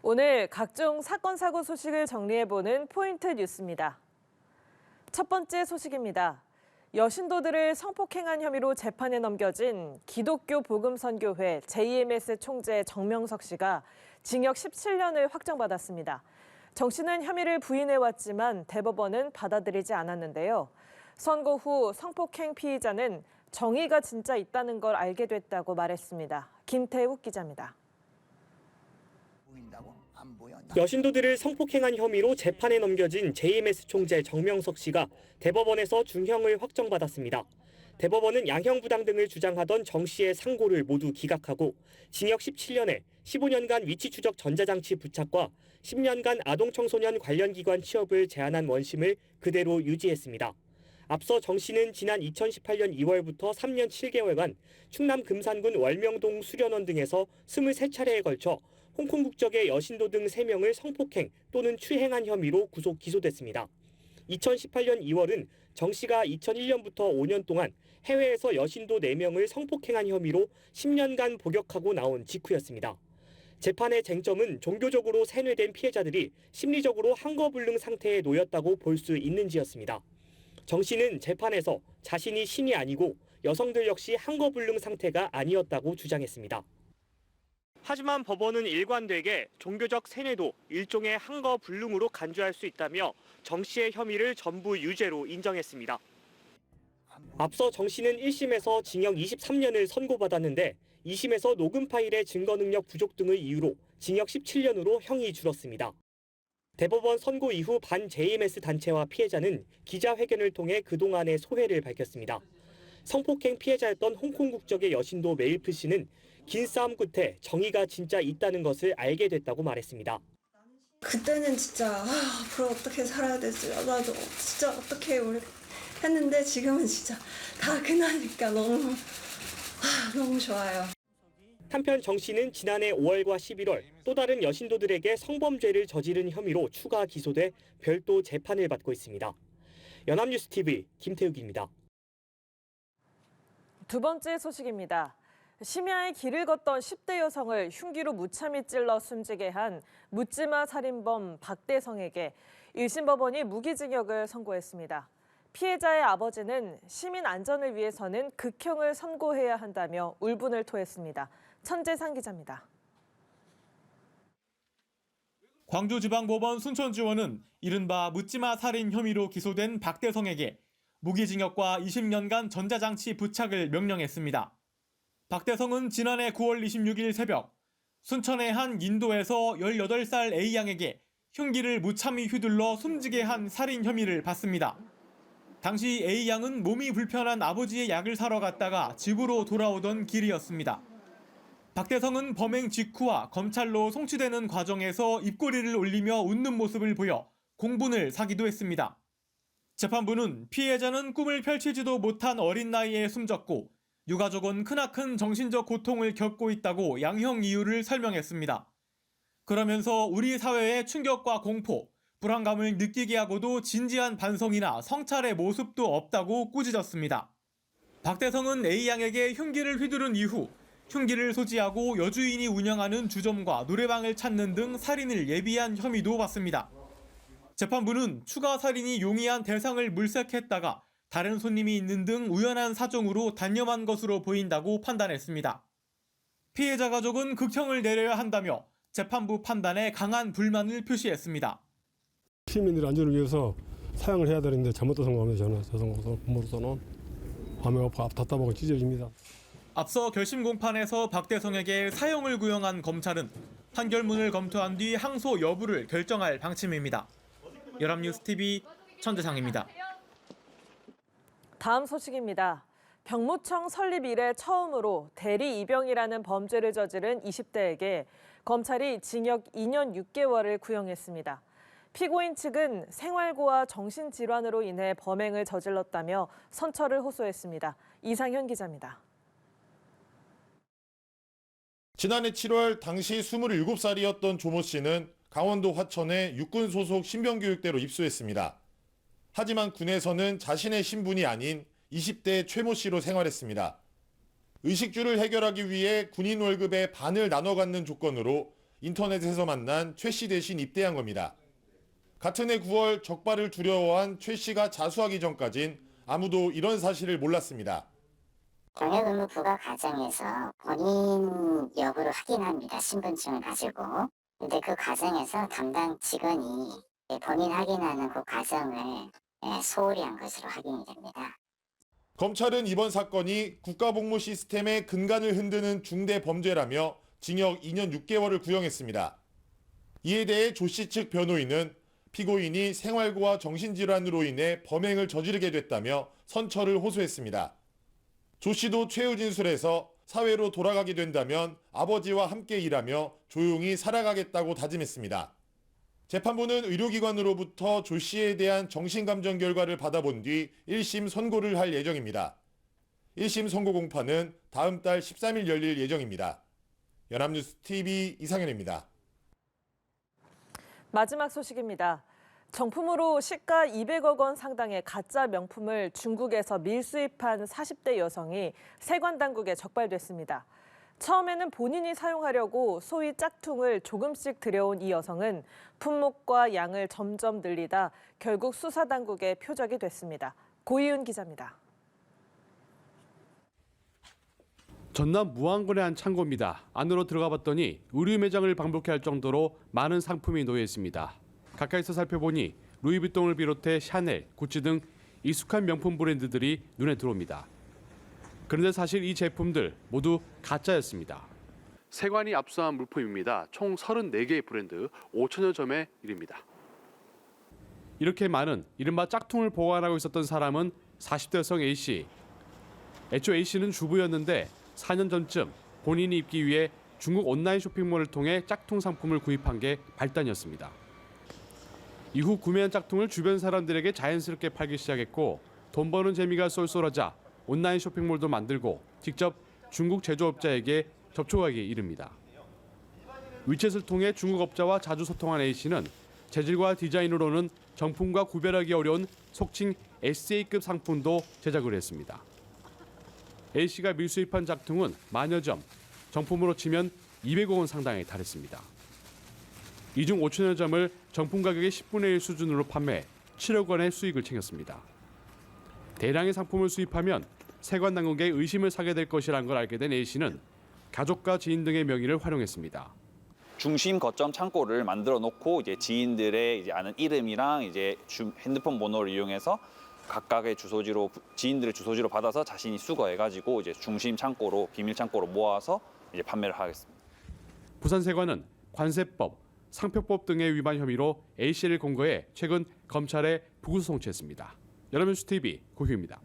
오늘 각종 사건, 사고 소식을 정리해보는 포인트 뉴스입니다. 첫 번째 소식입니다. 여신도들을 성폭행한 혐의로 재판에 넘겨진 기독교 복음선교회 JMS 총재 정명석 씨가 징역 17년을 확정받았습니다. 정 씨는 혐의를 부인해왔지만 대법원은 받아들이지 않았는데요. 선고 후 성폭행 피의자는 정의가 진짜 있다는 걸 알게 됐다고 말했습니다. 김태욱 기자입니다. 여신도들을 성폭행한 혐의로 재판에 넘겨진 JMS 총재 정명석 씨가 대법원에서 중형을 확정받았습니다. 대법원은 양형부당 등을 주장하던 정 씨의 상고를 모두 기각하고 징역 17년에 15년간 위치추적 전자장치 부착과 10년간 아동청소년 관련 기관 취업을 제한한 원심을 그대로 유지했습니다. 앞서 정 씨는 지난 2018년 2월부터 3년 7개월간 충남 금산군 월명동 수련원 등에서 23차례에 걸쳐 홍콩 국적의 여신도 등 3명을 성폭행 또는 추행한 혐의로 구속 기소됐습니다. 2018년 2월은 정 씨가 2001년부터 5년 동안 해외에서 여신도 4명을 성폭행한 혐의로 10년간 복역하고 나온 직후였습니다. 재판의 쟁점은 종교적으로 세뇌된 피해자들이 심리적으로 한거불능 상태에 놓였다고 볼 수 있는지였습니다. 정 씨는 재판에서 자신이 신이 아니고 여성들 역시 한거불능 상태가 아니었다고 주장했습니다. 하지만 법원은 일관되게 종교적 세뇌도 일종의 한거불능으로 간주할 수 있다며 정 씨의 혐의를 전부 유죄로 인정했습니다. 앞서 정 씨는 1심에서 징역 23년을 선고받았는데 2심에서 녹음 파일의 증거 능력 부족 등을 이유로 징역 17년으로 형이 줄었습니다. 대법원 선고 이후 반 JMS 단체와 피해자는 기자회견을 통해 그동안의 소회를 밝혔습니다. 성폭행 피해자였던 홍콩 국적의 여신도 메일프 씨는 긴 싸움 끝에 정의가 진짜 있다는 것을 알게 됐다고 말했습니다. 그때는 진짜 앞으로 어떻게 살아야 될지 나도 진짜 어떻게 우리 했는데 지금은 진짜 다 끝나니까 너무 좋아요. 한편 정 씨는 지난해 5월과 11월 또 다른 여신도들에게 성범죄를 저지른 혐의로 추가 기소돼 별도 재판을 받고 있습니다. 연합뉴스TV 김태욱입니다. 두 번째 소식입니다. 심야에 길을 걷던 10대 여성을 흉기로 무참히 찔러 숨지게 한 묻지마 살인범 박대성에게 1심 법원이 무기징역을 선고했습니다. 피해자의 아버지는 시민 안전을 위해서는 극형을 선고해야 한다며 울분을 토했습니다. 천재상 기자입니다. 광주지방법원 순천지원은 이른바 묻지마 살인 혐의로 기소된 박대성에게 무기징역과 20년간 전자장치 부착을 명령했습니다. 박대성은 지난해 9월 26일 새벽 순천의 한 인도에서 18살 A양에게 흉기를 무참히 휘둘러 숨지게 한 살인 혐의를 받습니다. 당시 A양은 몸이 불편한 아버지의 약을 사러 갔다가 집으로 돌아오던 길이었습니다. 박대성은 범행 직후와 검찰로 송치되는 과정에서 입꼬리를 올리며 웃는 모습을 보여 공분을 사기도 했습니다. 재판부는 피해자는 꿈을 펼치지도 못한 어린 나이에 숨졌고 유가족은 크나큰 정신적 고통을 겪고 있다고 양형 이유를 설명했습니다. 그러면서 우리 사회의 충격과 공포, 불안감을 느끼게 하고도 진지한 반성이나 성찰의 모습도 없다고 꾸짖었습니다. 박대성은 A양에게 흉기를 휘두른 이후 흉기를 소지하고 여주인이 운영하는 주점과 노래방을 찾는 등 살인을 예비한 혐의도 받습니다. 재판부는 추가 살인이 용이한 대상을 물색했다가 다른 손님이 있는 등 우연한 사정으로 단념한 것으로 보인다고 판단했습니다. 피해자 가족은 극형을 내려야 한다며 재판부 판단에 강한 불만을 표시했습니다. 시민들의 안전을 위해서 사용을 해야 되는데 잘못된 상황에서 저는 여성 부모로서는 마음이 답답하고 찢어집니다. 앞서 결심 공판에서 박대성에게 사형을 구형한 검찰은 판결문을 검토한 뒤 항소 여부를 결정할 방침입니다. 연합뉴스TV 천재상입니다. 다음 소식입니다. 병무청 설립 이래 처음으로 대리 입영이라는 범죄를 저지른 20대에게 검찰이 징역 2년 6개월을 구형했습니다. 피고인 측은 생활고와 정신질환으로 인해 범행을 저질렀다며 선처를 호소했습니다. 이상현 기자입니다. 지난해 7월 당시 27살이었던 조모 씨는 강원도 화천의 육군 소속 신병교육대로 입소했습니다. 하지만 군에서는 자신의 신분이 아닌 20대 최모 씨로 생활했습니다. 의식주를 해결하기 위해 군인 월급의 반을 나눠 갖는 조건으로 인터넷에서 만난 최 씨 대신 입대한 겁니다. 같은 해 9월 적발을 두려워한 최 씨가 자수하기 전까진 아무도 이런 사실을 몰랐습니다. 경력 의무 부과 과정에서 본인 여부를 확인합니다. 신분증을 가지고. 근데 그 과정에서 담당 직원이 본인 확인하는 그 과정을 소홀히 한 것으로 확인이 됩니다. 검찰은 이번 사건이 국가복무 시스템의 근간을 흔드는 중대 범죄라며 징역 2년 6개월을 구형했습니다. 이에 대해 조 씨 측 변호인은 피고인이 생활고와 정신질환으로 인해 범행을 저지르게 됐다며 선처를 호소했습니다. 조 씨도 최후 진술에서 사회로 돌아가게 된다면 아버지와 함께 일하며 조용히 살아가겠다고 다짐했습니다. 재판부는 의료기관으로부터 조 씨에 대한 정신감정 결과를 받아본 뒤 1심 선고를 할 예정입니다. 1심 선고 공판은 다음 달 13일 열릴 예정입니다. 연합뉴스 TV 이상현입니다. 마지막 소식입니다. 정품으로 시가 200억 원 상당의 가짜 명품을 중국에서 밀수입한 40대 여성이 세관 당국에 적발됐습니다. 처음에는 본인이 사용하려고 소위 짝퉁을 조금씩 들여온 이 여성은 품목과 양을 점점 늘리다 결국 수사 당국에 표적이 됐습니다. 고이은 기자입니다. 전남 무안군의 한 창고입니다. 안으로 들어가 봤더니 의류 매장을 방불케 할 정도로 많은 상품이 놓여 있습니다. 가까이서 살펴보니 루이비통을 비롯해 샤넬, 구찌 등 익숙한 명품 브랜드들이 눈에 들어옵니다. 그런데 사실 이 제품들 모두 가짜였습니다. 세관이 압수한 물품입니다. 총 34개의 브랜드 5천여 점에 이릅니다. 이렇게 많은 이른바 짝퉁을 보관하고 있었던 사람은 40대 여성 A씨. 애초 A씨는 주부였는데 4년 전쯤 본인이 입기 위해 중국 온라인 쇼핑몰을 통해 짝퉁 상품을 구입한 게 발단이었습니다. 이후 구매한 짝퉁을 주변 사람들에게 자연스럽게 팔기 시작했고 돈 버는 재미가 쏠쏠하자 온라인 쇼핑몰도 만들고 직접 중국 제조업자에게 접촉하기에 이릅니다. 위챗을 통해 중국 업자와 자주 소통한 A씨는 재질과 디자인으로는 정품과 구별하기 어려운 속칭 SA급 상품도 제작을 했습니다. A씨가 밀수입한 짝퉁은 만여 점, 정품으로 치면 200억 원 상당에 달했습니다. 이 중 5천여 점을 정품 가격의 10분의 1 수준으로 판매 7억 원의 수익을 챙겼습니다. 대량의 상품을 수입하면 세관 당국의 의심을 사게 될 것이라는 걸 알게 된 A씨는 가족과 지인 등의 명의를 활용했습니다. 중심 거점 창고를 만들어 놓고 이제 지인들의 이제 아는 이름이랑 이제 핸드폰 번호를 이용해서 각각의 주소지로 지인들의 주소지로 받아서 자신이 수거해가지고 이제 중심 창고로 비밀 창고로 모아서 이제 판매를 하겠습니다. 부산세관은 관세법, 상표법 등의 위반 혐의로 A씨를 공고해 최근 검찰에 부구소 송치했습니다. 연합뉴스 TV 고휴입니다.